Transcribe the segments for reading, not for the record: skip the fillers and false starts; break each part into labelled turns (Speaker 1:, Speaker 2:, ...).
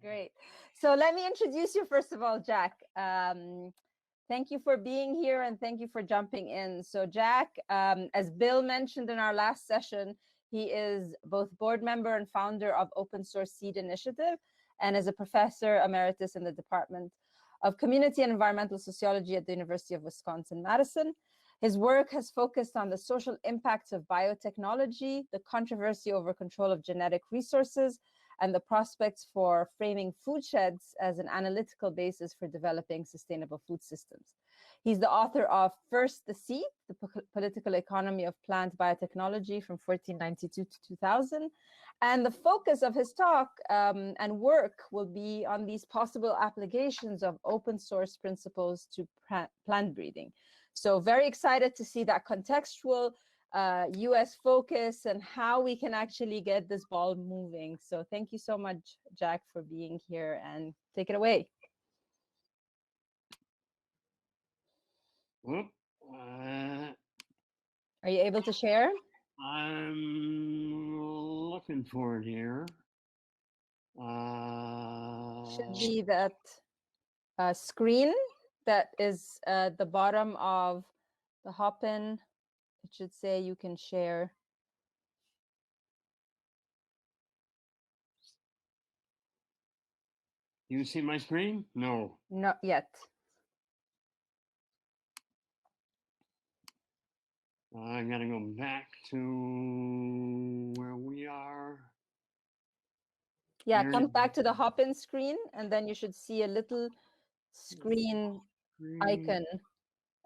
Speaker 1: Great. So let me introduce you first of all, Jack. Thank you for being here and thank you for jumping in. So Jack, as Bill mentioned in our last session, he is both board member and founder of Open Source Seed Initiative and is a professor emeritus in the Department of Community and Environmental Sociology at the University of Wisconsin-Madison. His work has focused on the social impacts of biotechnology, the controversy over control of genetic resources, and the prospects for framing food sheds as an analytical basis for developing sustainable food systems. He's the author of First the Seed, the Political Economy of Plant Biotechnology from 1492 to 2000. And the focus of his talk and work will be on these possible applications of open source principles to plant breeding. So very excited to see that contextual US focus and how we can actually get this ball moving. So thank you so much, Jack, for being here, and take it away.
Speaker 2: Whoop.
Speaker 1: Are you able to share?
Speaker 2: I'm looking for it here.
Speaker 1: Should be that screen that is at the bottom of the Hopin. It should say you can share.
Speaker 2: You see my screen? No.
Speaker 1: Not yet.
Speaker 2: I gotta go back to where we are.
Speaker 1: Yeah, come back to the Hopin screen, and then you should see a little screen icon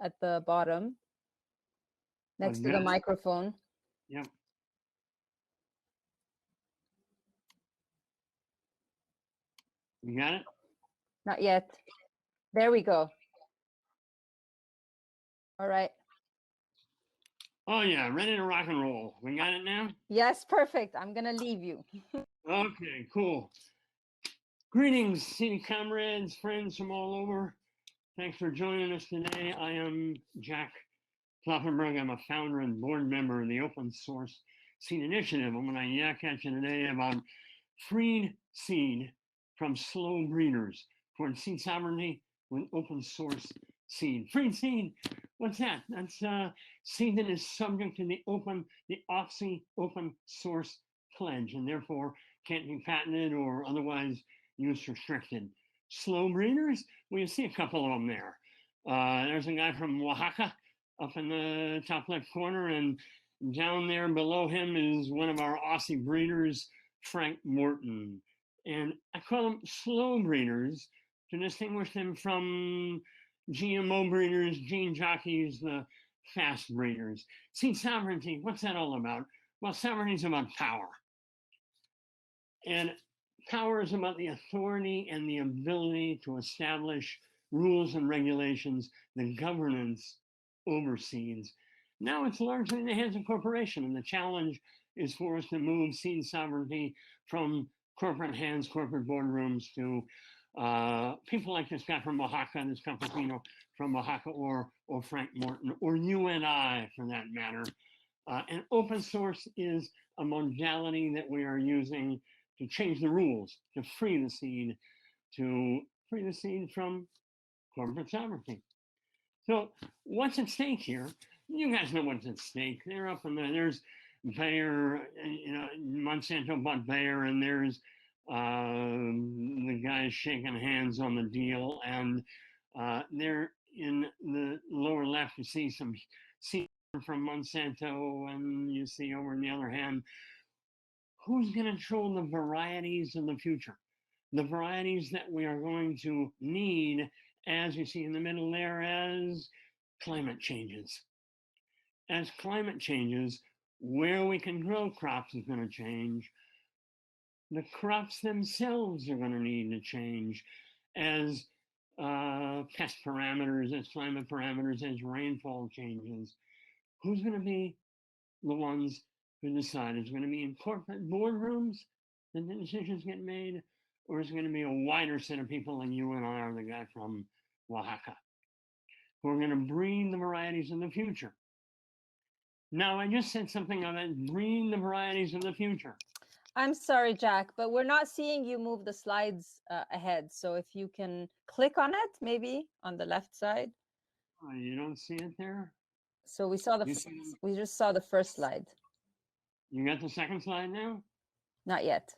Speaker 1: at the bottom next to the microphone.
Speaker 2: Yep. You got it?
Speaker 1: Not yet. There we go. All right.
Speaker 2: Oh yeah, ready to rock and roll. We got it now?
Speaker 1: Yes, perfect. I'm gonna leave you.
Speaker 2: Okay, cool. Greetings, city comrades, friends from all over. Thanks for joining us today. I am Jack Kloppenberg. I'm a founder and board member of the Open Source Seed Initiative. I'm going to yak at you today about freed seed from slow breeders toward seed sovereignty with open source seed. Freed seed, what's that? That's seed that is subject to the Aussie open source pledge and therefore can't be patented or otherwise use restricted. Slow breeders, well, you see a couple of them there. There's a guy from Oaxaca up in the top left corner, and down there below him is one of our Aussie breeders, Frank Morton. And I call them slow breeders to distinguish them from GMO breeders, gene jockeys, the fast breeders. Seed sovereignty, what's that all about? Well, sovereignty is about power. And power is about the authority and the ability to establish rules and regulations, the governance over seeds. Now it's largely in the hands of corporation, and the challenge is for us to move seed sovereignty from corporate hands, corporate boardrooms to people like this guy from Oaxaca, this campesino from Oaxaca, or Frank Morton, or you and I, for that matter. And open source is a modality that we are using to change the rules, to free the seed from corporate sovereignty. So what's at stake here? You guys know what's at stake. They're up in there's Bayer, Monsanto bought Bayer, and there's the guys shaking hands on the deal, and there in the lower left you see some seed from Monsanto, and you see over on the other hand, who's going to control the varieties in the future? The varieties that we are going to need, as you see in the middle there, as climate changes. As climate changes, where we can grow crops is going to change. The crops themselves are going to need to change as pest parameters, as climate parameters, as rainfall changes. Who's going to be the ones who decide? Is it going to be in corporate boardrooms that the decisions get made? Or is it going to be a wider set of people like you and I, or the guy from Oaxaca, who are going to breed the varieties of the future? Now, I just said something about breeding the varieties of the future.
Speaker 1: I'm sorry, Jack, but we're not seeing you move the slides ahead. So if you can click on it, maybe on the left side.
Speaker 2: You don't see it there?
Speaker 1: So we saw
Speaker 2: You see,
Speaker 1: we just saw the first slide.
Speaker 2: you got the second slide now?
Speaker 1: Not yet.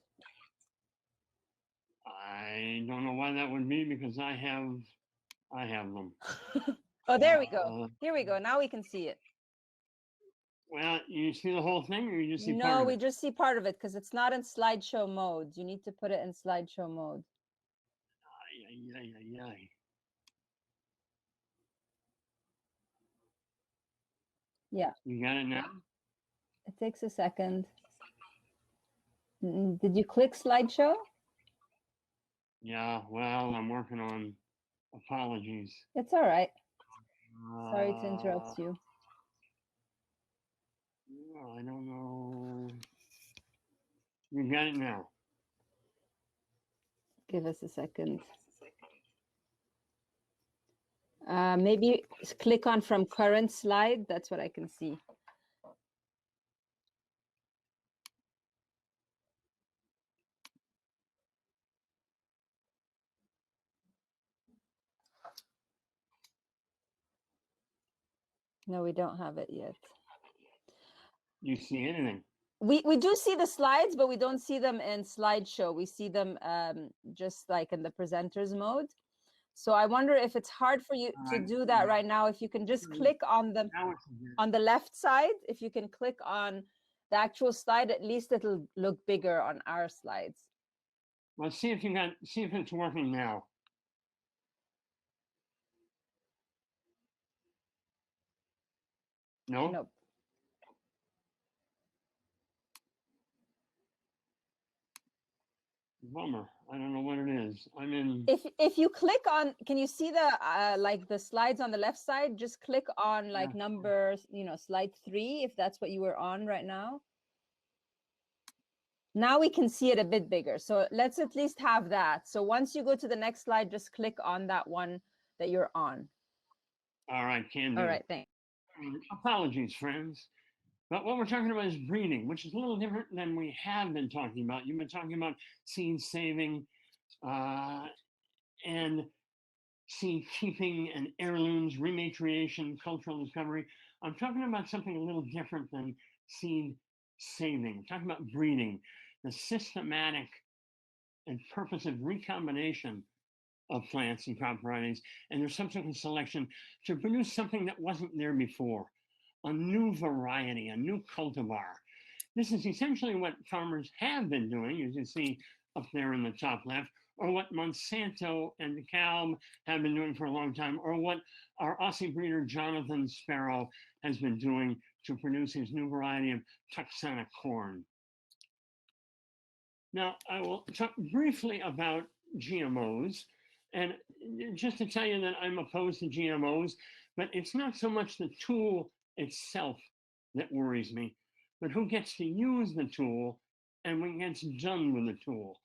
Speaker 2: I don't know why that would be because I have them.
Speaker 1: Oh, there we go. Here we go. Now we can see it.
Speaker 2: Well, you see the whole thing, or you just see part
Speaker 1: No,
Speaker 2: of
Speaker 1: we
Speaker 2: it?
Speaker 1: just see part of it because it's not in slideshow mode. You need to put it in slideshow mode.
Speaker 2: Ay, ay, ay, ay, ay.
Speaker 1: Yeah.
Speaker 2: You got it now?
Speaker 1: It takes a second. Did you click slideshow?
Speaker 2: Yeah, well, I'm working on apologies.
Speaker 1: It's all right. Sorry to interrupt you.
Speaker 2: I don't know. You got it now.
Speaker 1: Give us a second. Maybe click on from current slide. That's what I can see. No, we don't have it yet.
Speaker 2: You see anything?
Speaker 1: We do see the slides, but we don't see them in slideshow. We see them just like in the presenters mode. So I wonder if it's hard for you to do that right now. If you can just click on the left side, if you can click on the actual slide, at least it'll look bigger on our slides.
Speaker 2: Well, see if it's working now. No?
Speaker 1: Nope.
Speaker 2: Bummer. I don't know what it is. I'm in.
Speaker 1: If you click on, can you see the like the slides on the left side? Just click on like number, slide 3, if that's what you were on right now. Now we can see it a bit bigger. So let's at least have that. So once you go to the next slide, just click on that one that you're on.
Speaker 2: All right, can do.
Speaker 1: All right, thanks.
Speaker 2: Apologies, friends. But what we're talking about is breeding, which is a little different than we have been talking about. You've been talking about seed saving and seed keeping and heirlooms, rematriation, cultural discovery. I'm talking about something a little different than seed saving. I'm talking about breeding, the systematic and purposive recombination of plants and crop varieties and their subsequent selection to produce something that wasn't there before, a new variety, a new cultivar. This is essentially what farmers have been doing, as you see up there in the top left, or what Monsanto and DeKalb have been doing for a long time, or what our Aussie breeder Jonathan Sparrow has been doing to produce his new variety of Tuxana corn. Now, I will talk briefly about GMOs, and just to tell you that I'm opposed to GMOs, but it's not so much the tool itself that worries me, but who gets to use the tool and what gets done with the tool.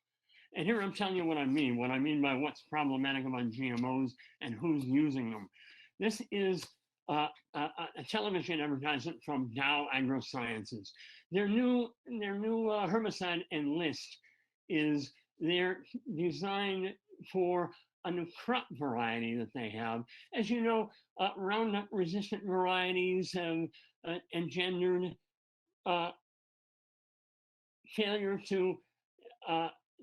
Speaker 2: And here I'm telling you what I mean by what's problematic about GMOs and who's using them. This is a television advertisement from Dow AgroSciences. Their new herbicide Enlist is they're designed for a new crop variety that they have. As you know, Roundup resistant varieties have engendered failure to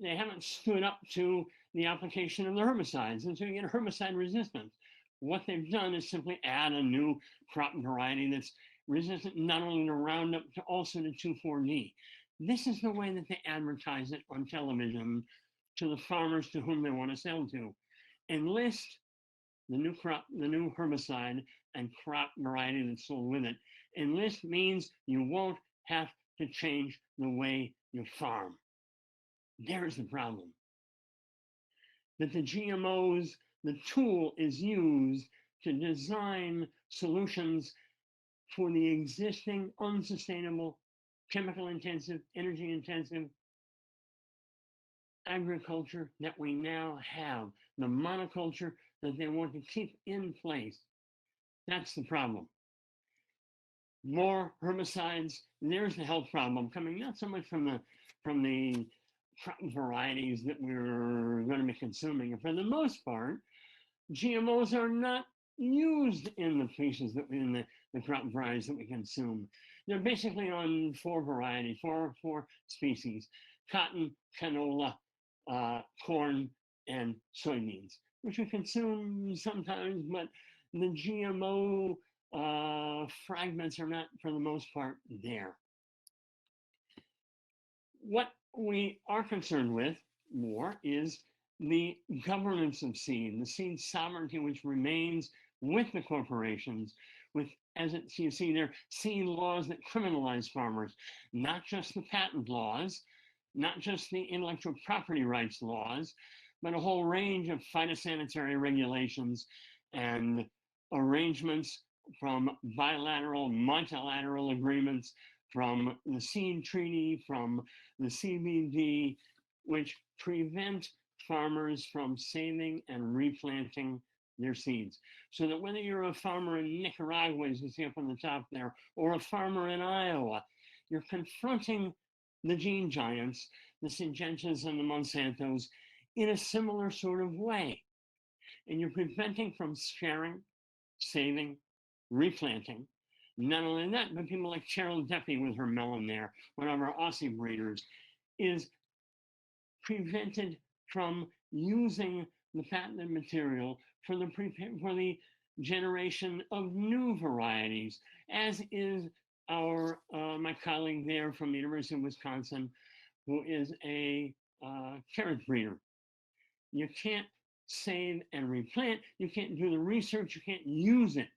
Speaker 2: they haven't stood up to the application of the herbicides, and so you get herbicide resistance. What they've done is simply add a new crop variety that's resistant not only to Roundup, but also to 2,4-D. This is the way that they advertise it on television to the farmers to whom they want to sell to. Enlist, the new herbicide and crop variety that's sold with it. Enlist means you won't have to change the way you farm. There's the problem. That the GMOs, the tool is used to design solutions for the existing unsustainable, chemical intensive, energy intensive agriculture that we now have, the monoculture that they want to keep in place. That's the problem. more herbicides. There's the health problem coming not so much from the crop varieties that we're going to be consuming. For the most part, GMOs are not used in the species that in the crop varieties that we consume. They're basically on four varieties, four species: cotton, canola, corn, and soybeans, which we consume sometimes, but the GMO fragments are not, for the most part, there. What we are concerned with more is the governance of seed, the seed sovereignty which remains with the corporations, with, as you see there, seed laws that criminalize farmers, not just the patent laws, not just the intellectual property rights laws, but a whole range of phytosanitary regulations and arrangements from bilateral, multilateral agreements, from the seed treaty, from the CBD, which prevent farmers from saving and replanting their seeds. So that whether you're a farmer in Nicaragua, as you see up on the top there, or a farmer in Iowa, you're confronting the gene giants, the Syngentas and the Monsantos, in a similar sort of way. And you're preventing from sharing, saving, replanting. Not only that, but people like Cheryl Duffy with her melon there, one of our Aussie breeders, is prevented from using the patented material for the generation of new varieties, as is our my colleague there from the University of Wisconsin, who is a carrot breeder. You can't save and replant. You can't do the research. You can't use it,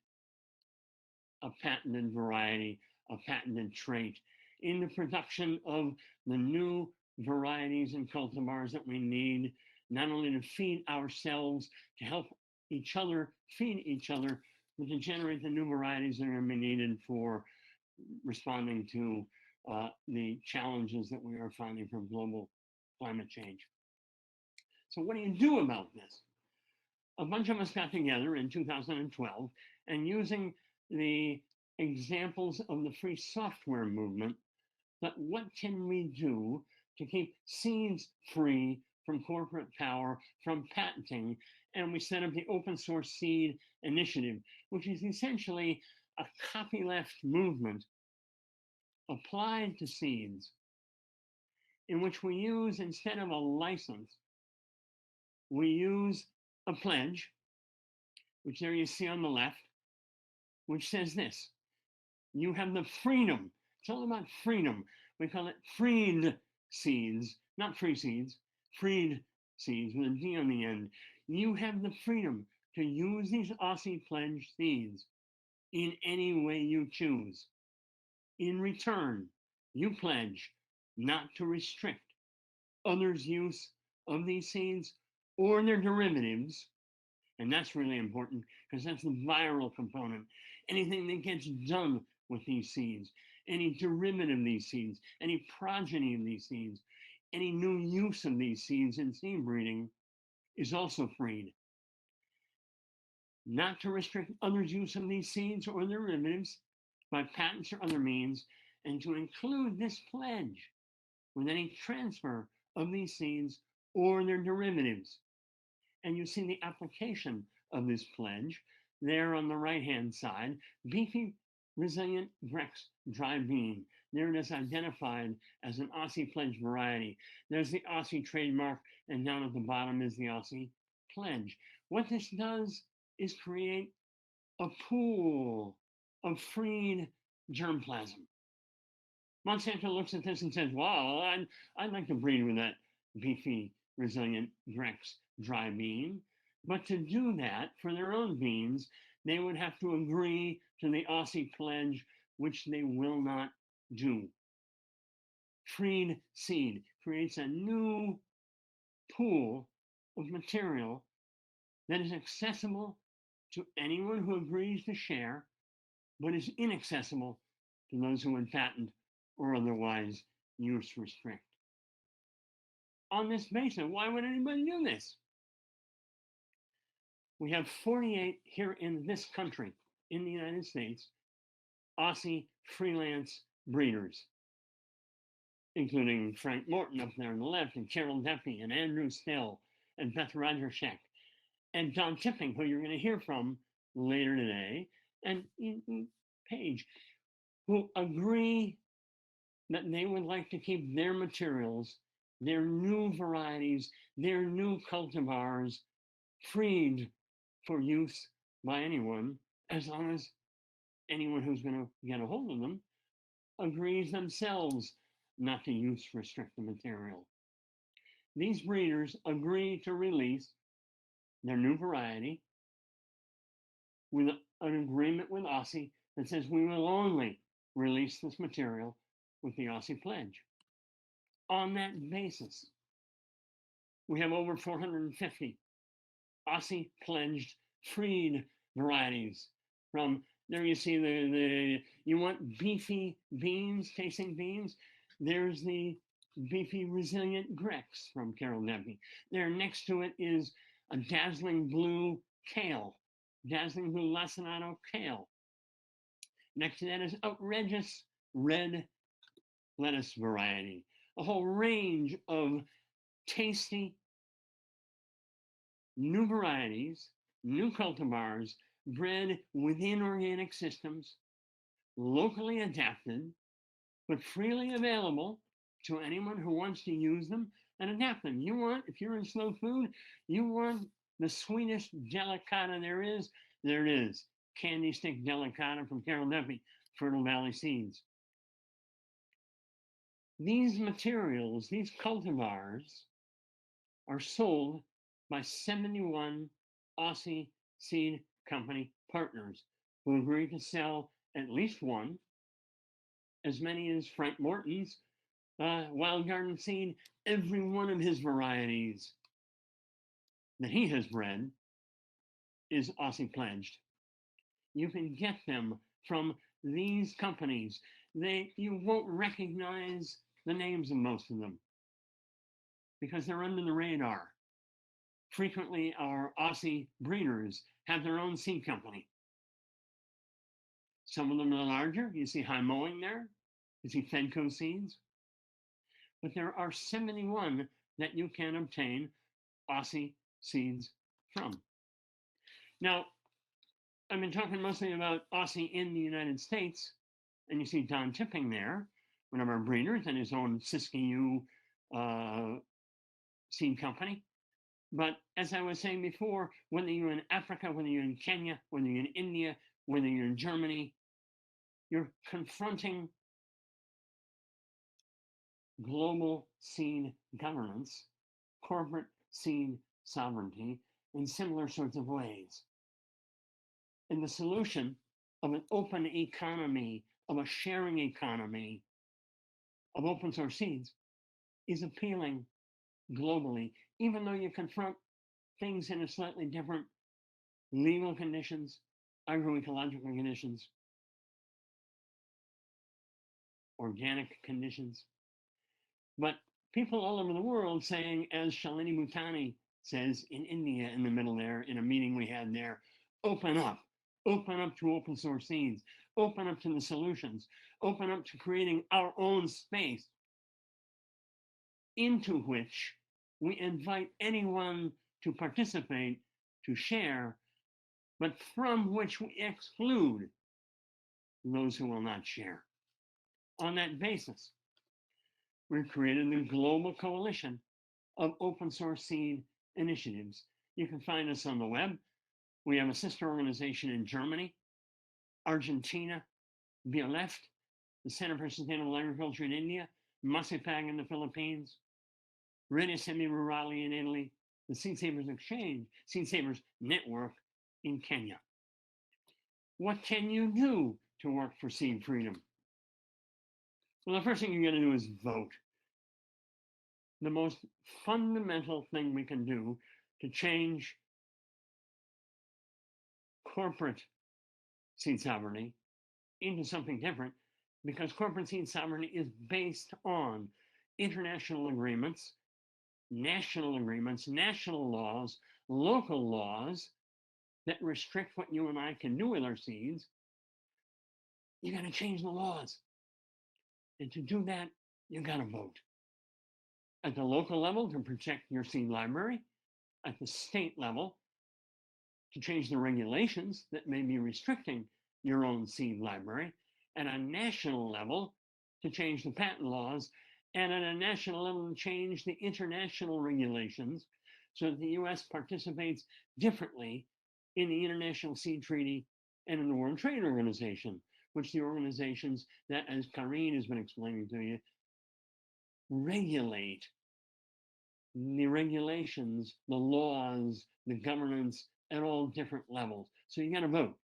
Speaker 2: a patented variety, a patented trait, in the production of the new varieties and cultivars that we need, not only to feed ourselves, to help each other feed each other, but to generate the new varieties that are going to be needed for responding to the challenges that we are finding from global climate change. So what do you do about this? A bunch of us got together in 2012 and, using the examples of the free software movement, but what can we do to keep seeds free from corporate power, from patenting? And we set up the Open Source Seed Initiative, which is essentially a copyleft movement applied to seeds, in which we use, instead of a license, we use a pledge, which there you see on the left, which says this: you have the freedom. It's all about freedom. We call it freed seeds, not free seeds, freed seeds with a D on the end. You have the freedom to use these Aussie pledge seeds in any way you choose. In return, you pledge not to restrict others' use of these seeds or their derivatives. And that's really important, because that's the viral component. Anything that gets done with these seeds, any derivative of these seeds, any progeny of these seeds, any new use of these seeds in seed breeding is also freed. Not to restrict others' use of these seeds or their derivatives by patents or other means, and to include this pledge with any transfer of these seeds or their derivatives. And you see the application of this pledge there on the right-hand side: beefy, resilient Grex dry bean. There it is, identified as an Aussie pledge variety. There's the Aussie trademark, and down at the bottom is the Aussie pledge. What this does is create a pool of freed germplasm. Monsanto looks at this and says, well, I'd like to breed with that beefy, resilient Grex dry bean. But to do that for their own beans, they would have to agree to the Aussie pledge, which they will not do. Freed seed creates a new pool of material that is accessible to anyone who agrees to share, but is inaccessible to those who would patent or otherwise use restrict. On this basis, why would anybody do this? We have 48 here in this country, in the United States, Aussie freelance breeders, including Frank Morton up there on the left, and Carol Deppy, and Andrew Still, and Beth Rogershek, and Don Tipping, who you're going to hear from later today, and Paige, who agree that they would like to keep their materials, their new varieties, their new cultivars freed for use by anyone, as long as anyone who's going to get a hold of them agrees themselves not to use restricted material. These breeders agree to release their new variety with an agreement with Aussie that says we will only release this material with the Aussie pledge. On that basis, we have over 450 Aussie pledged freed varieties. From there, you see you want beefy beans, tasting beans. There's the beefy resilient Grex from Carol Deppy. There next to it is a dazzling blue kale, dazzling blue lacinato kale. Next to that is outrageous red lettuce variety. A whole range of tasty new varieties, new cultivars, bred within organic systems, locally adapted, but freely available to anyone who wants to use them and adapt them. You want, if you're in slow food, you want the sweetest delicata there is, there it is. Candy stick delicata from Carol Deppy, Fertile Valley Seeds. These materials, these cultivars, are sold by 71 Aussie seed company partners who agree to sell at least one, as many as Frank Morton's Wild Garden Seed, every one of his varieties that he has bred is Aussie pledged. You can get them from these companies. You won't recognize the names of most of them because they're under the radar. Frequently, our Aussie breeders have their own seed company. Some of them are larger. You see High Mowing there. You see Fedco Seeds. But there are 71 that you can obtain Aussie seeds from. Now, I've been talking mostly about Aussie in the United States, and you see Don Tipping there, one of our breeders, and his own Siskiyou seed company. But as I was saying before, whether you're in Africa, whether you're in Kenya, whether you're in India, whether you're in Germany, you're confronting global seed governance, corporate seed sovereignty in similar sorts of ways. And the solution of an open economy, of a sharing economy, of open source seeds is appealing globally, even though you confront things in a slightly different legal conditions, agroecological conditions, organic conditions. But people all over the world saying, as Shalini Bhutani says in India in the middle there, in a meeting we had there, open up to open source seeds, open up to the solutions, open up to creating our own space into which we invite anyone to participate, to share, but from which we exclude those who will not share. On that basis, we've created a global coalition of open source seed initiatives. You can find us on the web. We have a sister organization in Germany, Argentina, BioLeft, the Center for Sustainable Agriculture in India, Masipag in the Philippines, Rete Semi-Rurali in Italy, the Seed Savers Exchange, Seed Savers Network in Kenya. What can you do to work for seed freedom? Well, the first thing you're going to do is vote. The most fundamental thing we can do to change corporate seed sovereignty into something different, because corporate seed sovereignty is based on international agreements, national laws, local laws that restrict what you and I can do with our seeds, you got to change the laws. And to do that, you got to vote. At the local level, to protect your seed library. At the state level, to change the regulations that may be restricting your own seed library. At a national level, to change the patent laws. And at a national level, to change the international regulations so that the US participates differently in the International Seed Treaty and in the World Trade Organization, which the organizations that, as Karine has been explaining to you, regulate the regulations, the laws, the governance at all different levels. So you got to vote.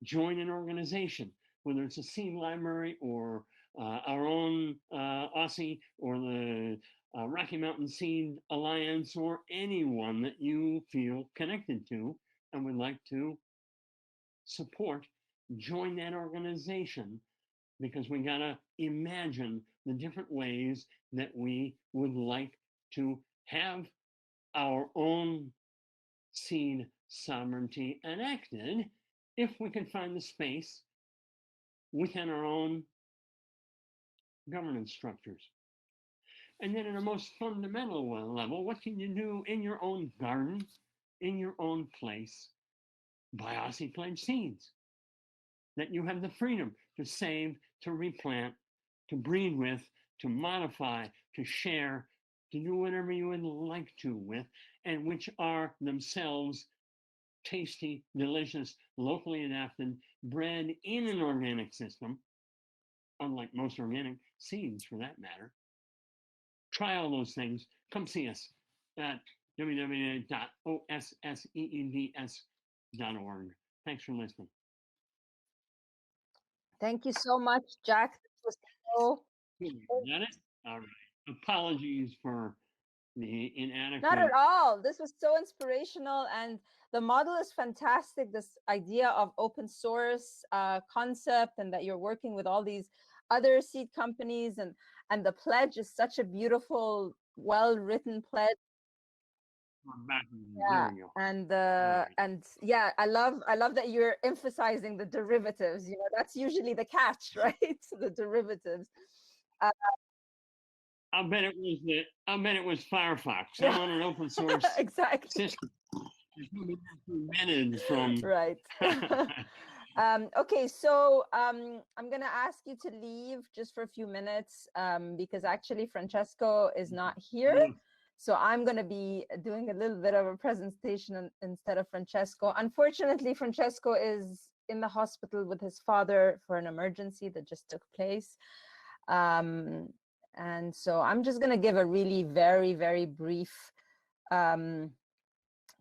Speaker 2: Join an organization, whether it's a seed library or our own Aussie or the Rocky Mountain Seed Alliance or anyone that you feel connected to and would like to support. Join that organization, because we got to imagine the different ways that we would like to have our own seed sovereignty enacted if we can find the space within our own governance structures. And then, at a most fundamental level, what can you do in your own garden, in your own place? Buy Aussie pledge seeds that you have the freedom to save, to replant, to breed with, to modify, to share, to do whatever you would like to with, and which are themselves tasty, delicious, locally adapted, bred in an organic system, unlike most organic seeds for that matter. Try all those things. Come see us at www.ossseeds.org. Thanks for listening.
Speaker 1: Thank you so much, Jack. This was so...
Speaker 2: Is that it? All right. Apologies for the inadequate.
Speaker 1: Not at all. This was so inspirational, and the model is fantastic. This idea of open source concept, and that you're working with all these other seed companies, and the pledge is such a beautiful, well-written pledge.
Speaker 2: Yeah,
Speaker 1: and yeah, I love that you're emphasizing the derivatives. You know, that's usually the catch, right? The derivatives.
Speaker 2: I'll bet it was Firefox. I want an open source
Speaker 1: exactly
Speaker 2: system. From
Speaker 1: right. Okay, so I'm gonna ask you to leave just for a few minutes because actually Francesco is not here. So I'm going to be doing a little bit of a presentation instead of Francesco. Unfortunately, Francesco is in the hospital with his father for an emergency that just took place. And so I'm just going to give a really very, very brief kind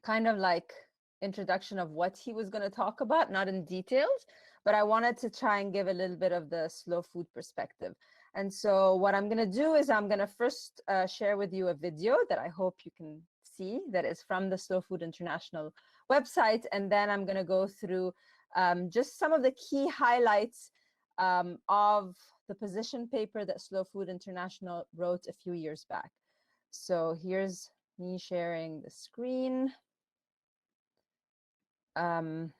Speaker 1: of like introduction of what he was going to talk about, not in details, but I wanted to try and give a little bit of the slow food perspective. And so what I'm going to do is I'm going to first share with you a video that I hope you can see that is from the Slow Food International website. And then I'm going to go through just some of the key highlights of the position paper that Slow Food International wrote a few years back. So here's me sharing the screen. Can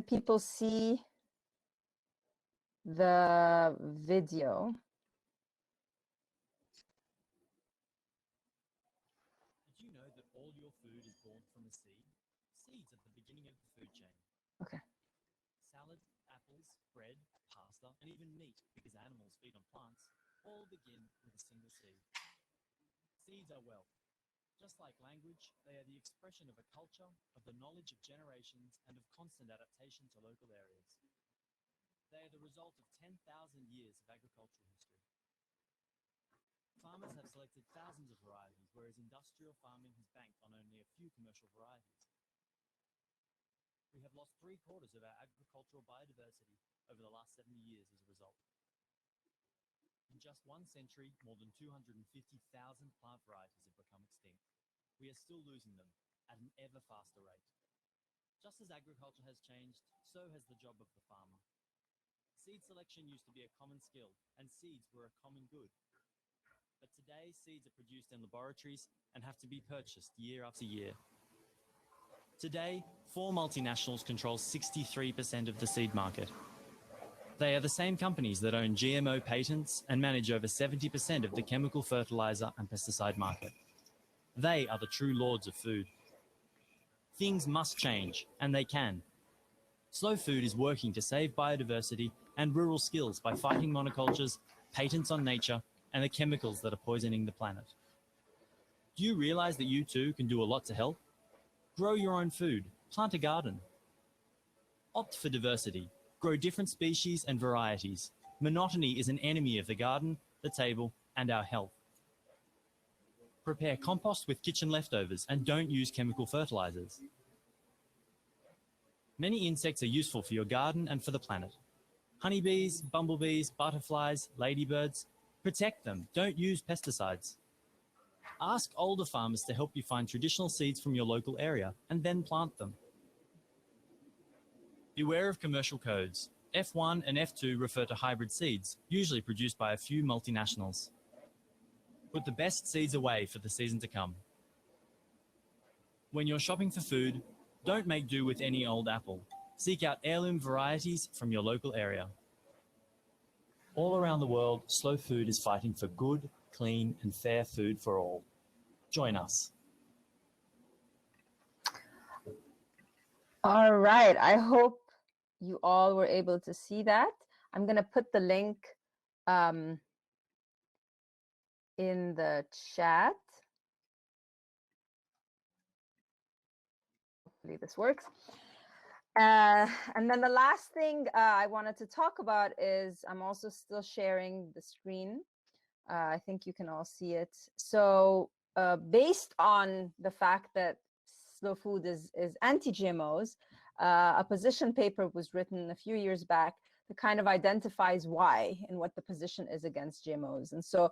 Speaker 1: people see the video?
Speaker 3: Did you know that all your food is born from a seed? Seeds at the beginning of the food chain.
Speaker 1: Okay.
Speaker 3: Salad, apples, bread, pasta, and even meat, because animals feed on plants, all begin with a single seed. Seeds are wealth. Just like language, they are the expression of a culture, of the knowledge of generations, and of constant adaptation to local areas. They are the result of 10,000 years of agricultural history. Farmers have selected thousands of varieties, whereas industrial farming has banked on only a few commercial varieties. We have lost 3/4 of our agricultural biodiversity over the last 70 years as a result. In just 1 century, more than 250,000 plant varieties have become extinct. We are still losing them at an ever faster rate. Just as agriculture has changed, so has the job of the farmer. Seed selection used to be a common skill, and seeds were a common good. But today, seeds are produced in laboratories and have to be purchased year after year. Today, 4 multinationals control 63% of the seed market. They are the same companies that own GMO patents and manage over 70% of the chemical fertilizer and pesticide market. They are the true lords of food. Things must change, and they can. Slow Food is working to save biodiversity and rural skills by fighting monocultures, patents on nature, and the chemicals that are poisoning the planet. Do you realize that you too can do a lot to help? Grow your own food, plant a garden. Opt for diversity, grow different species and varieties. Monotony is an enemy of the garden, the table, and our health. Prepare compost with kitchen leftovers and don't use chemical fertilizers. Many insects are useful for your garden and for the planet. Honeybees, bumblebees, butterflies, ladybirds. Protect them, don't use pesticides. Ask older farmers to help you find traditional seeds from your local area and then plant them. Beware of commercial codes. F1 and F2 refer to hybrid seeds, usually produced by a few multinationals. Put the best seeds away for the season to come. When you're shopping for food, don't make do with any old apple. Seek out heirloom varieties from your local area. All around the world, Slow Food is fighting for good, clean, and fair food for all. Join us.
Speaker 1: All right. I hope you all were able to see that. I'm going to put the link in the chat. Hopefully this works. And then the last thing I wanted to talk about is I'm also still sharing the screen. I think you can all see it. So based on the fact that Slow Food is anti-GMOs, a position paper was written a few years back that kind of identifies why and what the position is against GMOs. And so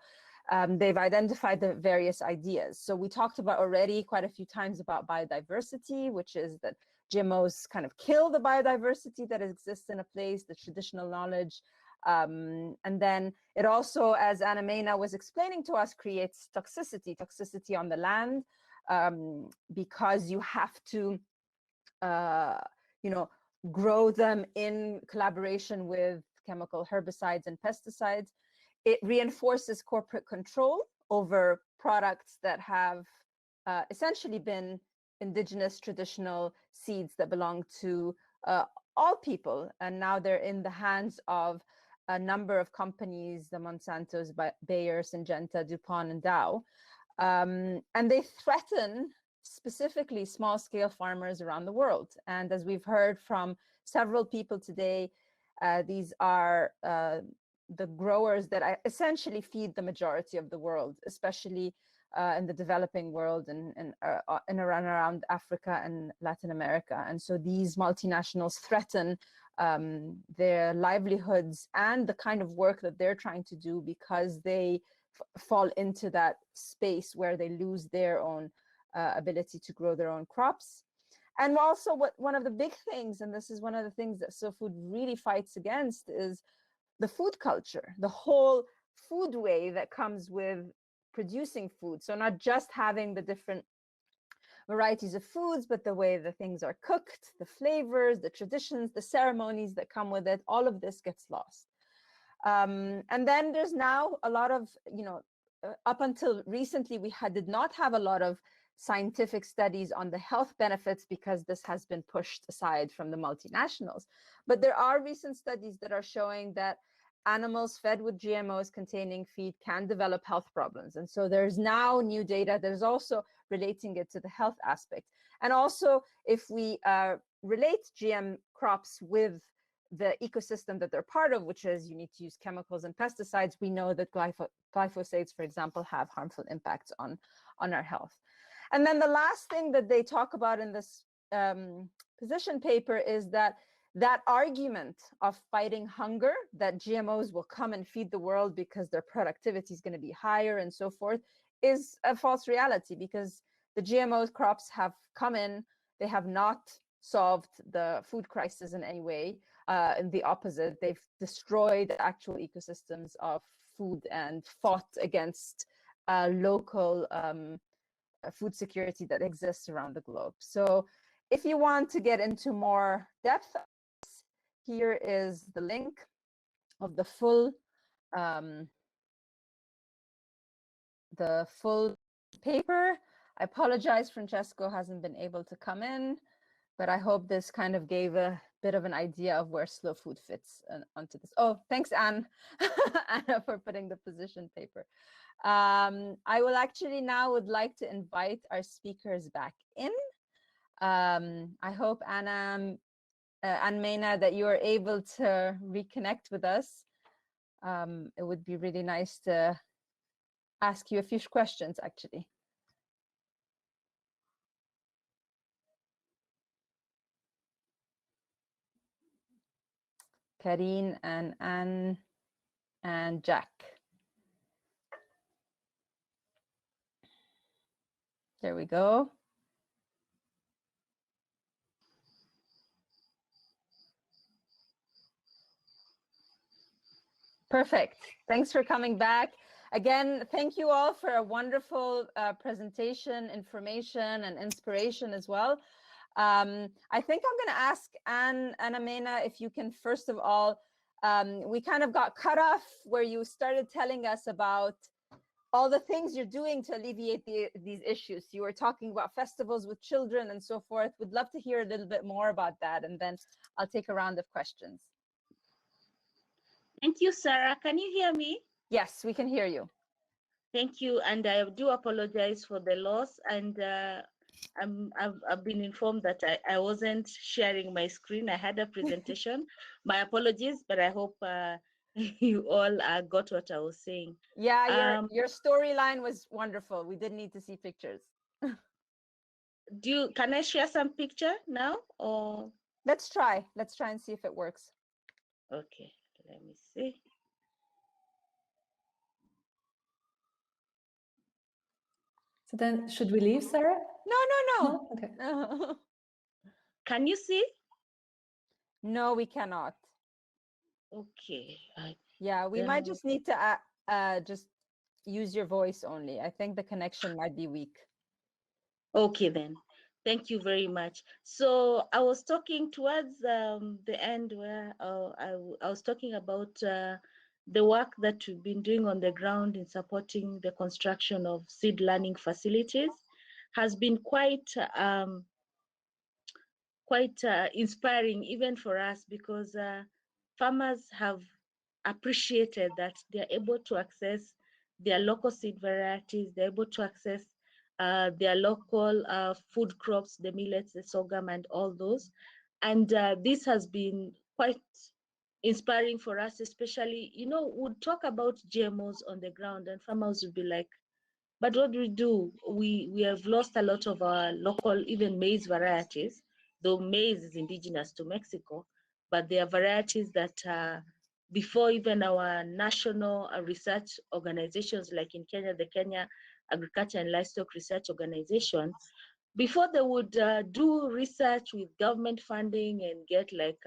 Speaker 1: they've identified the various ideas. So we talked about already quite a few times about biodiversity, which is that GMOs kind of kill the biodiversity that exists in a place, the traditional knowledge. And then it also, as Anna Mena was explaining to us, creates toxicity on the land, because you have to, grow them in collaboration with chemical herbicides and pesticides. It reinforces corporate control over products that have essentially been indigenous traditional seeds that belong to all people, and now they're in the hands of a number of companies, the Monsantos, Bayer, Syngenta, DuPont, and Dow. And they threaten specifically small-scale farmers around the world. And as we've heard from several people today, these are the growers that essentially feed the majority of the world, especially in the developing world and around Africa and Latin America. And so these multinationals threaten their livelihoods and the kind of work that they're trying to do, because they fall into that space where they lose their own ability to grow their own crops. And also one of the big things, and this is one of the things that Slow Food really fights against, is the food culture, the whole food way that comes with producing food. So not just having the different varieties of foods, but the way the things are cooked, the flavors, the traditions, the ceremonies that come with it, all of this gets lost. And then there's now a lot of, up until recently, we did not have a lot of scientific studies on the health benefits, because this has been pushed aside from the multinationals. But there are recent studies that are showing that animals fed with GMOs containing feed can develop health problems. And so there's now new data that is also relating it to the health aspect. And also, if we relate GM crops with the ecosystem that they're part of, which is you need to use chemicals and pesticides, we know that glyphosates, for example, have harmful impacts on our health. And then the last thing that they talk about in this position paper is that argument of fighting hunger, that GMOs will come and feed the world because their productivity is going to be higher and so forth, is a false reality, because the GMO crops have come in, they have not solved the food crisis in any way. In the opposite, they've destroyed actual ecosystems of food and fought against local food security that exists around the globe. So If you want to get into more depth, here is the link of the full paper. I apologize, Francesco hasn't been able to come in, but I hope this kind of gave a bit of an idea of where slow food fits onto this. Oh, thanks, Anne, Anna, for putting the position paper. I will actually now would like to invite our speakers back in. I hope, Anna, and Mena, that you are able to reconnect with us. It would be really nice to ask you a few questions, actually. Karine and Anne and Jack. There we go. Perfect. Thanks for coming back. Again, thank you all for a wonderful presentation, information, and inspiration as well. I think I'm going to ask Anne and Amena if you can, first of all, we kind of got cut off where you started telling us about all the things you're doing to alleviate these issues. You were talking about festivals with children and so forth. We'd love to hear a little bit more about that, and then I'll take a round of questions.
Speaker 4: Thank you, Sarah. Can you hear me?
Speaker 1: Yes, we can hear you.
Speaker 4: Thank you, and I do apologize for the loss. And I've been informed that I wasn't sharing my screen. I had a presentation. My apologies, but I hope you all got what I was saying.
Speaker 1: Yeah, your storyline was wonderful. We did need to see pictures.
Speaker 4: Can I share some picture now, or?
Speaker 1: Let's try and see if it works.
Speaker 4: Okay, let me see.
Speaker 5: So then, should we leave, Sarah?
Speaker 1: No.
Speaker 5: Okay.
Speaker 4: Can you see?
Speaker 1: No, we cannot.
Speaker 4: Okay.
Speaker 1: Yeah, we might just need to just use your voice only. I think the connection might be weak.
Speaker 4: Okay, then. Thank you very much. So I was talking towards the end where I was talking about the work that we've been doing on the ground in supporting the construction of seed learning facilities has been quite inspiring even for us, because farmers have appreciated that they're able to access their local seed varieties, they're able to access their local food crops, the millets, the sorghum, and all those. And this has been quite inspiring for us, especially, we'd talk about GMOs on the ground and farmers would be like, but what do? We have lost a lot of our local, even maize varieties, though maize is indigenous to Mexico, but there are varieties that before even our national research organizations, like in Kenya, the Kenya Agriculture and Livestock Research Organization, before they would do research with government funding and get like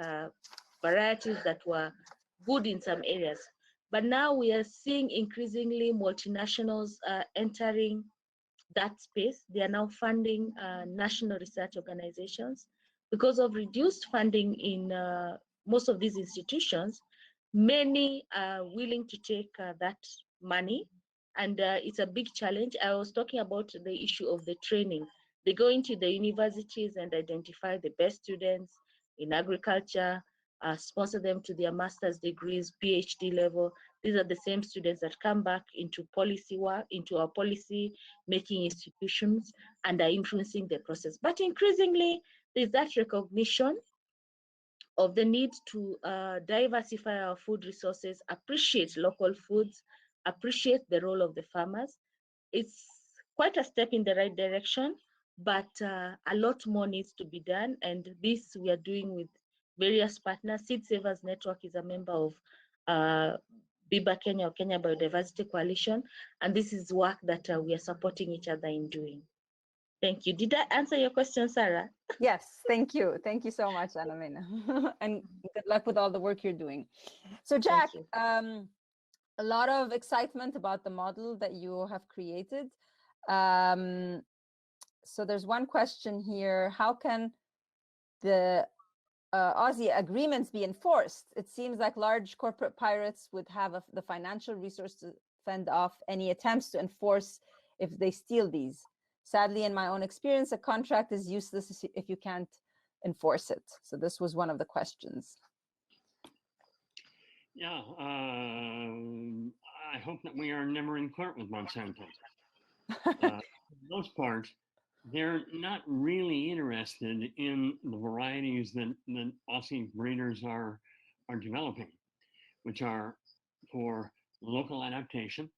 Speaker 4: varieties that were good in some areas. But now we are seeing increasingly multinationals entering that space. They are now funding national research organizations. Because of reduced funding in most of these institutions, many are willing to take that money, and it's a big challenge. I was talking about the issue of the training. They go into the universities and identify the best students in agriculture, sponsor them to their master's degrees, PhD level. These are the same students that come back into policy work, into our policy making institutions, and are influencing the process. But increasingly, there's that recognition of the need to diversify our food resources, appreciate local foods, appreciate the role of the farmers. It's quite a step in the right direction, but a lot more needs to be done. And this we are doing with various partners. Seed Savers Network is a member of BIBA Kenya, or Kenya Biodiversity Coalition, and this is work that we are supporting each other in doing. Thank you. Did I answer your question, Sarah?
Speaker 1: Yes, thank you. Thank you so much, Anamena. And good luck with all the work you're doing. So Jack, a lot of excitement about the model that you have created. So there's one question here. How can the Aussie agreements be enforced? It seems like large corporate pirates would have the financial resource to fend off any attempts to enforce if they steal these. Sadly, in my own experience, a contract is useless if you can't enforce it. So this was one of the questions.
Speaker 2: Yeah, I hope that we are never in court with Monsanto. For the most part, they're not really interested in the varieties that Aussie breeders are developing, which are for local adaptation.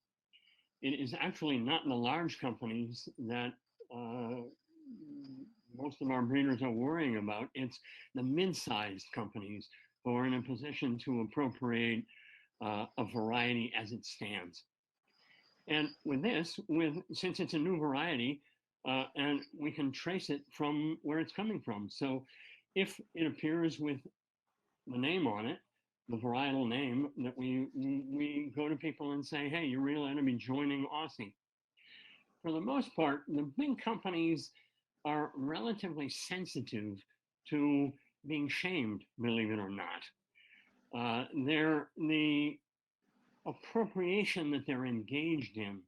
Speaker 2: It is actually not the large companies that most of our breeders are worrying about. It's the mid-sized companies who are in a position to appropriate a variety as it stands. And with this, since it's a new variety, and we can trace it from where it's coming from. So if it appears with the name on it, the varietal name, that we go to people and say, hey, you're really going to be joining Aussie. For the most part, the big companies are relatively sensitive to being shamed, believe it or not. The appropriation that they're engaged in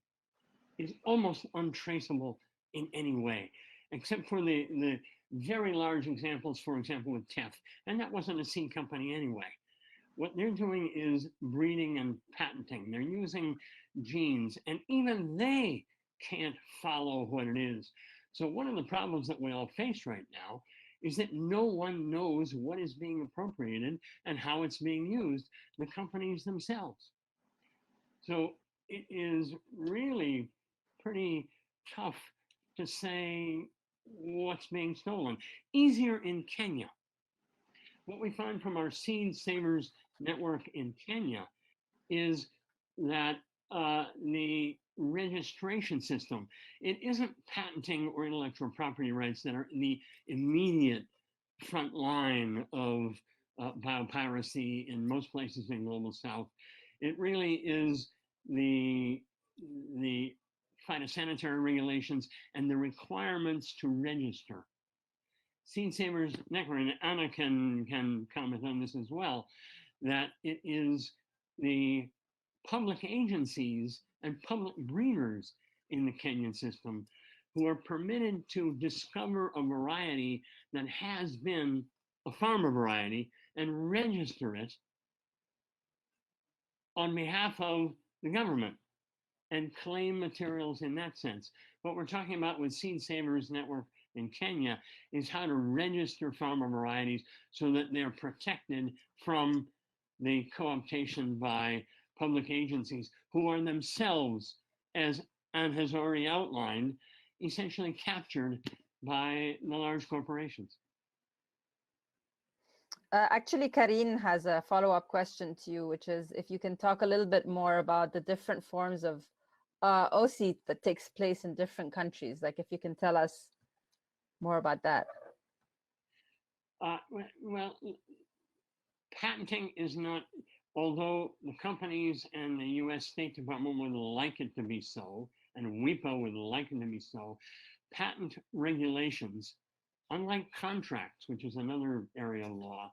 Speaker 2: is almost untraceable in any way, except for the very large examples, for example, with TEF, and that wasn't a seed company anyway. What they're doing is breeding and patenting. They're using genes, and even they can't follow what it is. So one of the problems that we all face right now is that no one knows what is being appropriated and how it's being used, the companies themselves. So it is really pretty tough to say what's being stolen. Easier in Kenya. What we find from our Seed Savers network in Kenya is that the registration system, it isn't patenting or intellectual property rights that are in the immediate front line of biopiracy in most places in Global South. It really is the phytosanitary regulations and the requirements to register. Seed Savers Network, and Anna can comment on this as well, that it is the public agencies and public breeders in the Kenyan system who are permitted to discover a variety that has been a farmer variety and register it on behalf of the government and claim materials in that sense. What we're talking about with Seed Savers Network in Kenya is how to register farmer varieties so that they're protected from the co-optation by public agencies who are themselves, as Anne has already outlined, essentially captured by the large corporations.
Speaker 1: Actually, Karine has a follow-up question to you, which is if you can talk a little bit more about the different forms of OC that takes place in different countries. Like if you can tell us more about that.
Speaker 2: Well, patenting is not, although the companies and the US State Department would like it to be so, and WIPO would like it to be so, patent regulations, unlike contracts, which is another area of law,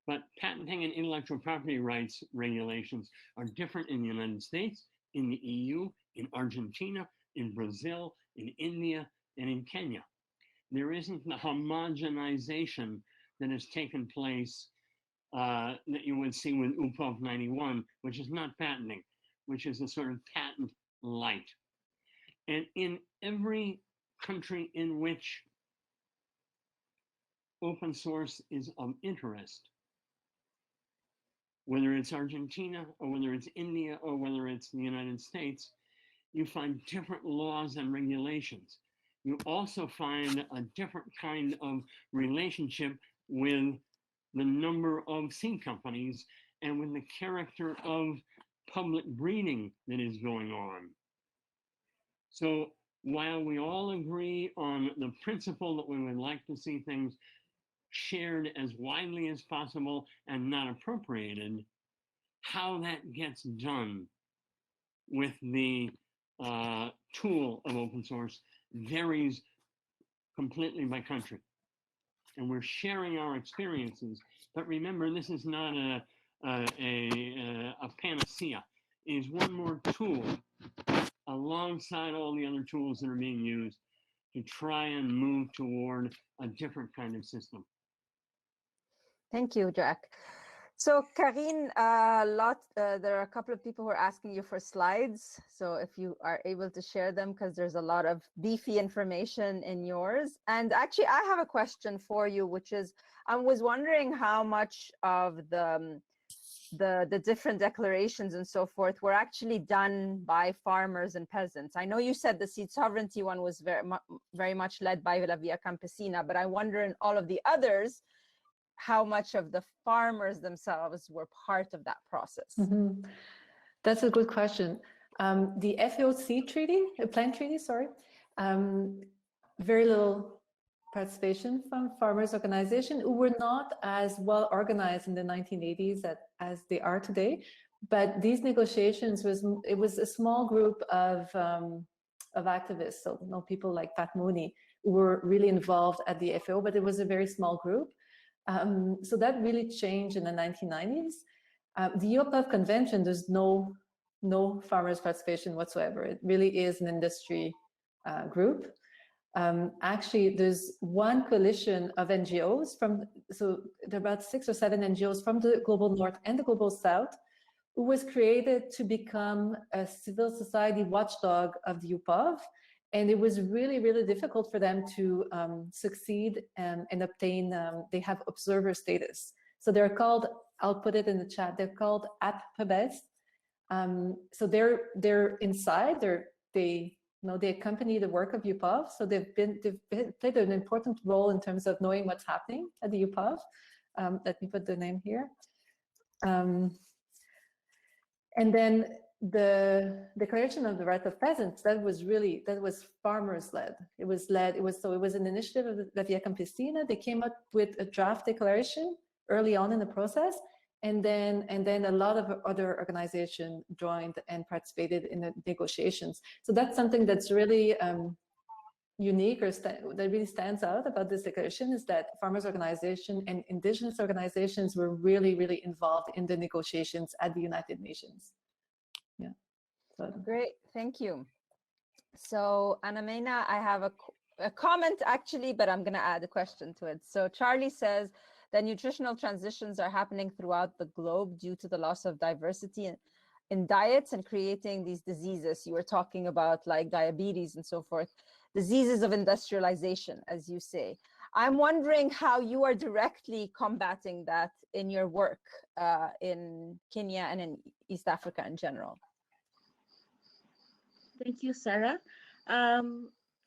Speaker 2: but patenting and intellectual property rights regulations are different in the United States, in the EU, in Argentina, in Brazil, in India, and in Kenya. There isn't the homogenization that has taken place that you would see with UPOV 91, which is not patenting, which is a sort of patent light. And in every country in which open source is of interest, whether it's Argentina or whether it's India or whether it's the United States, you find different laws and regulations. You also find a different kind of relationship with the number of seed companies and with the character of public breeding that is going on. So while we all agree on the principle that we would like to see things shared as widely as possible and not appropriated, how that gets done with the tool of open source varies completely by country. and we're sharing our experiences. But remember, this is not a panacea. It is one more tool alongside all the other tools that are being used to try and move toward a different kind of system.
Speaker 1: Thank you, Jack. So Karine, there are a couple of people who are asking you for slides. So if you are able to share them, because there's a lot of beefy information in yours. And actually, I have a question for you, which is, I was wondering how much of the different declarations and so forth were actually done by farmers and peasants. I know you said the seed sovereignty one was very much led by La Via Campesina, but I wonder in all of the others, how much of the farmers themselves were part of that process?
Speaker 5: Mm-hmm. That's a good question. The FAO treaty, plant treaty, sorry, very little participation from farmers' organization who were not as well organized in the 1980s as they are today. But these negotiations it was a small group of activists, so people like Pat Mooney who were really involved at the FAO, but it was a very small group. So that really changed in the 1990s. The UPAV convention, there's no farmers' participation whatsoever. It really is an industry group. Actually, there's one coalition of NGOs so there are about 6 or 7 NGOs from the Global North and the Global South, who was created to become a civil society watchdog of the UPAV. And it was really, really difficult for them to succeed and obtain, they have observer status. So they're called, I'll put it in the chat, they're called APPBES. So they're inside, they accompany the work of UPAV. So they've played an important role in terms of knowing what's happening at the UPAV. Let me put the name here. And then the Declaration of the Right of Peasants, that was farmers led. It was an initiative of La Via Campesina. They came up with a draft declaration early on in the process, and then a lot of other organizations joined and participated in the negotiations. So that's something that's really unique, or that really stands out about this declaration, is that farmers' organization and indigenous organizations were really, really involved in the negotiations at the United Nations. Yeah. So. Great,
Speaker 1: thank you. So Anamena, I have a comment actually, but I'm going to add a question to it. So Charlie says that nutritional transitions are happening throughout the globe due to the loss of diversity in diets and creating these diseases you were talking about, like diabetes and so forth, diseases of industrialization, as you say. I'm wondering how you are directly combating that in your work in Kenya and in East Africa in general.
Speaker 4: Thank you, Sarah.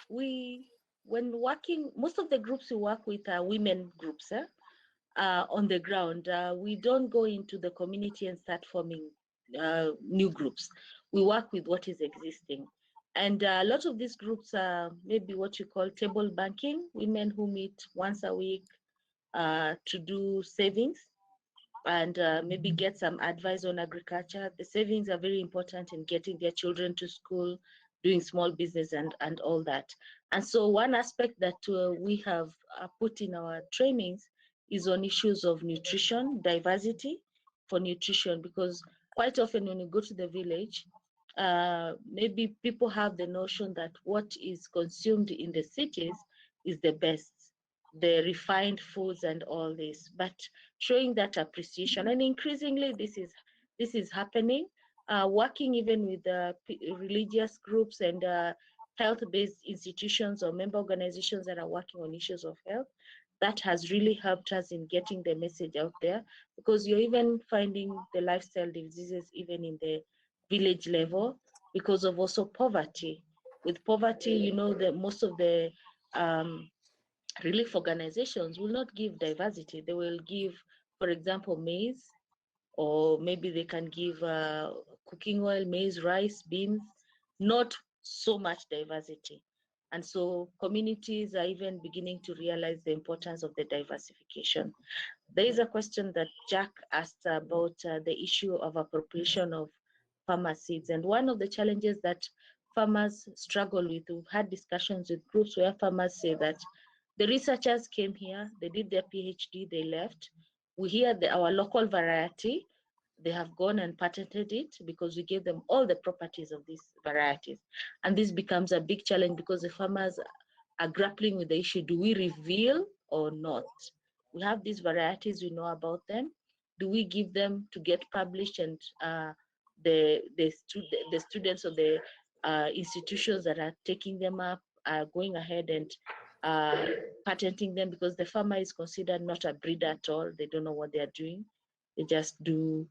Speaker 4: When working, most of the groups we work with are women groups on the ground. We don't go into the community and start forming new groups. We work with what is existing. And a lot of these groups are maybe what you call table banking, women who meet once a week to do savings and maybe get some advice on agriculture. The savings are very important in getting their children to school, doing small business and all that. And so one aspect that we have put in our trainings is on issues of nutrition, diversity for nutrition, because quite often when you go to the village, maybe people have the notion that what is consumed in the cities is the best, the refined foods and all this, but showing that appreciation. And increasingly this is happening, working even with religious groups and health-based institutions or member organizations that are working on issues of health. That has really helped us in getting the message out there, because you're even finding the lifestyle diseases even in the village level because of also poverty. With poverty, you know, that most of the relief organizations will not give diversity. They will give, for example, maize, or maybe they can give cooking oil, maize, rice, beans, not so much diversity. And so communities are even beginning to realize the importance of the diversification. There is a question that Jack asked about the issue of appropriation of farmer seeds. And one of the challenges that farmers struggle with, we've had discussions with groups where farmers say that The researchers came here, they did their PhD, they left. We hear our local variety. They have gone and patented it because we gave them all the properties of these varieties. And this becomes a big challenge because the farmers are grappling with the issue, do we reveal or not? We have these varieties, we know about them. Do we give them to get published, and the students or the institutions that are taking them up are going ahead and patenting them, because the farmer is considered not a breeder at all. They don't know what they are doing. They just do,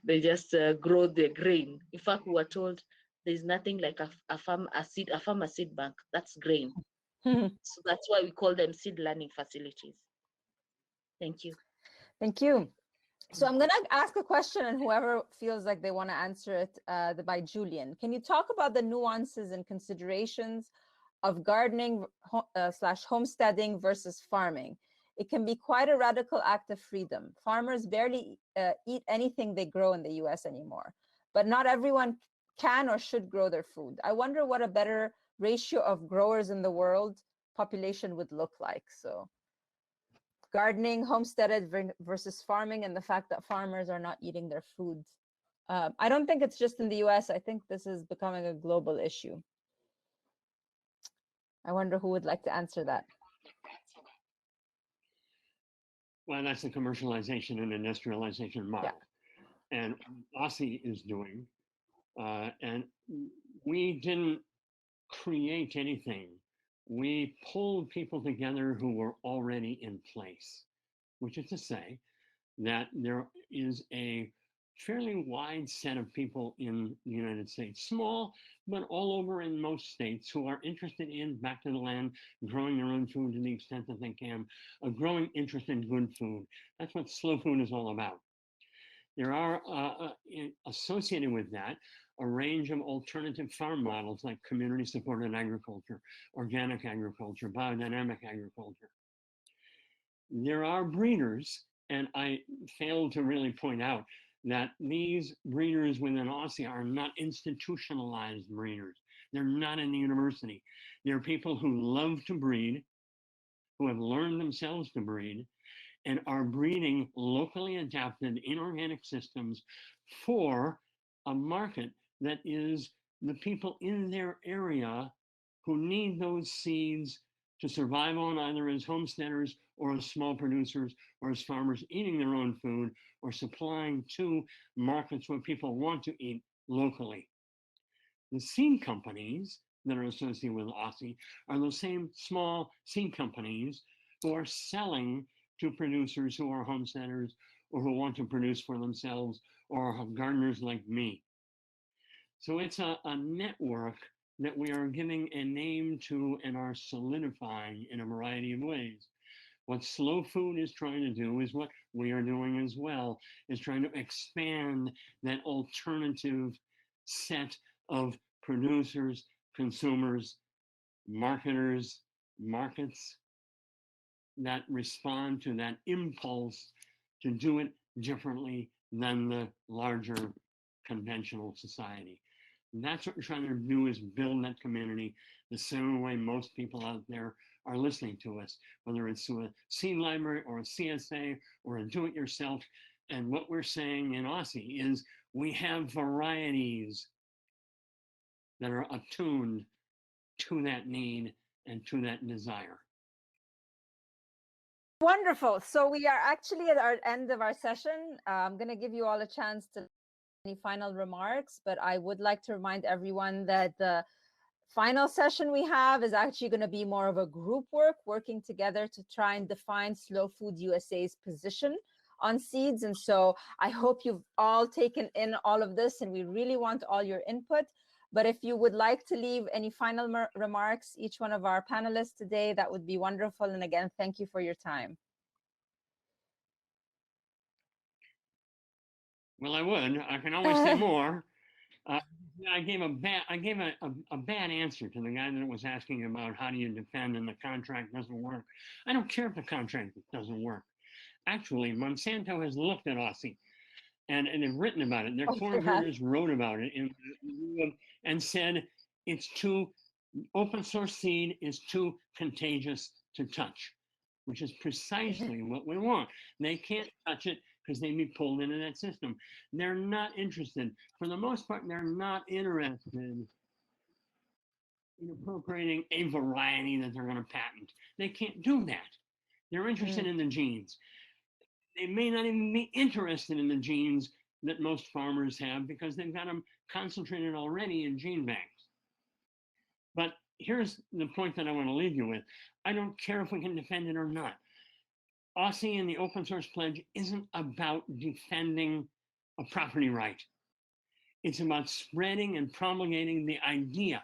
Speaker 4: they just grow the grain. In fact, we were told there's nothing like a farmer seed bank. That's grain. So that's why we call them seed learning facilities. Thank you.
Speaker 1: Thank you. So I'm going to ask a question, and whoever feels like they want to answer it by Julian. Can you talk about the nuances and considerations of gardening slash homesteading versus farming? It can be quite a radical act of freedom. Farmers barely eat anything they grow in the US anymore, but not everyone can or should grow their food. I wonder what a better ratio of growers in the world population would look like. So gardening, homesteaded versus farming, and the fact that farmers are not eating their food. I don't think it's just in the US. I think this is becoming a global issue. I wonder who would like to answer that.
Speaker 2: Well, that's the commercialization and industrialization model. Yeah. And Aussie is doing, and we didn't create anything. We pulled people together who were already in place, which is to say that there is a fairly wide set of people in the United States, small, but all over in most states, who are interested in, back to the land, growing their own food to the extent that they can, a growing interest in good food. That's what slow food is all about. There are associated with that a range of alternative farm models like community-supported agriculture, organic agriculture, biodynamic agriculture. There are breeders, and I failed to really point out that these breeders within Aussie are not institutionalized breeders. They're not in the university. They're people who love to breed, who have learned themselves to breed, and are breeding locally adapted inorganic systems for a market that is the people in their area who need those seeds to survive on, either as homesteaders or as small producers or as farmers eating their own food or supplying to markets where people want to eat locally. The seed companies that are associated with Aussie are those same small seed companies who are selling to producers who are homesteaders or who want to produce for themselves or have gardeners like me. So it's a network that we are giving a name to and are solidifying in a variety of ways. What slow food is trying to do is what we are doing as well, is trying to expand that alternative set of producers, consumers, marketers, markets that respond to that impulse to do it differently than the larger conventional society. And that's what we're trying to do, is build that community the same way most people out there are listening to us, whether it's through a seed library or a CSA or a do-it-yourself. And what we're saying in Aussie is we have varieties that are attuned to that need and to that desire.
Speaker 1: Wonderful. So we are actually at our end of our session. I'm going to give you all a chance to any final remarks, but I would like to remind everyone that the final session we have is actually going to be more of a group work, working together to try and define Slow Food USA's position on seeds. And so I hope you've all taken in all of this, and we really want all your input. But if you would like to leave any final remarks, each one of our panelists today, that would be wonderful. And again, thank you for your time.
Speaker 2: Well, I would. I can always say more. I gave a bad answer to the guy that was asking about how do you defend and the contract doesn't work. I don't care if the contract doesn't work. Actually, Monsanto has looked at Aussie and have written about it. Their foreign readers wrote about it and said it's too Open source seed is too contagious to touch, which is precisely what we want. They can't touch it because they'd be pulled into that system. They're not interested. For the most part, they're not interested in appropriating a variety that they're going to patent. They can't do that. They're interested in the genes. They may not even be interested in the genes that most farmers have because they've got them concentrated already in gene banks. But here's the point that I want to leave you with. I don't care if we can defend it or not. Aussie and the open source pledge isn't about defending a property right. It's about spreading and promulgating the idea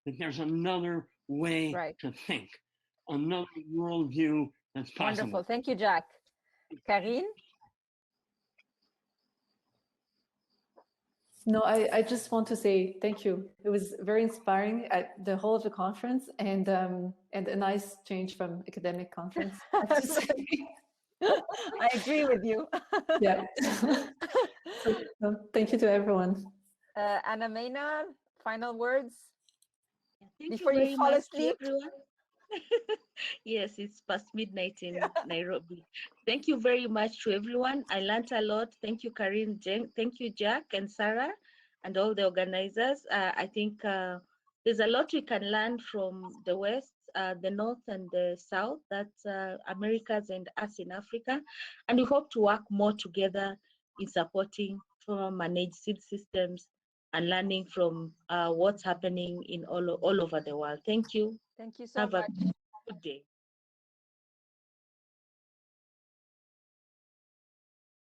Speaker 2: that there's another way to think, another worldview that's possible.
Speaker 1: Wonderful. Thank you, Jack. Karine?
Speaker 5: No, I just want to say thank you. It was very inspiring at the whole of the conference, and a nice change from academic conference. I have to say.
Speaker 1: I agree with you.
Speaker 5: Yeah. So, thank you to everyone.
Speaker 1: Anna Maynard, final words
Speaker 4: Thank
Speaker 1: before
Speaker 4: you very
Speaker 1: you fall
Speaker 4: much
Speaker 1: asleep.
Speaker 4: to everyone. Yes, it's past midnight in Nairobi. Thank you very much to everyone. I learned a lot. Thank you, Karine. Thank you, Jack and Sarah, and all the organizers. I think there's a lot we can learn from the West, the North, and the South. That's Americas and us in Africa. And we hope to work more together in supporting farmer-managed seed systems and learning from what's happening in all over the world. Thank you.
Speaker 1: Thank you so
Speaker 4: Have
Speaker 1: much.
Speaker 4: a good day.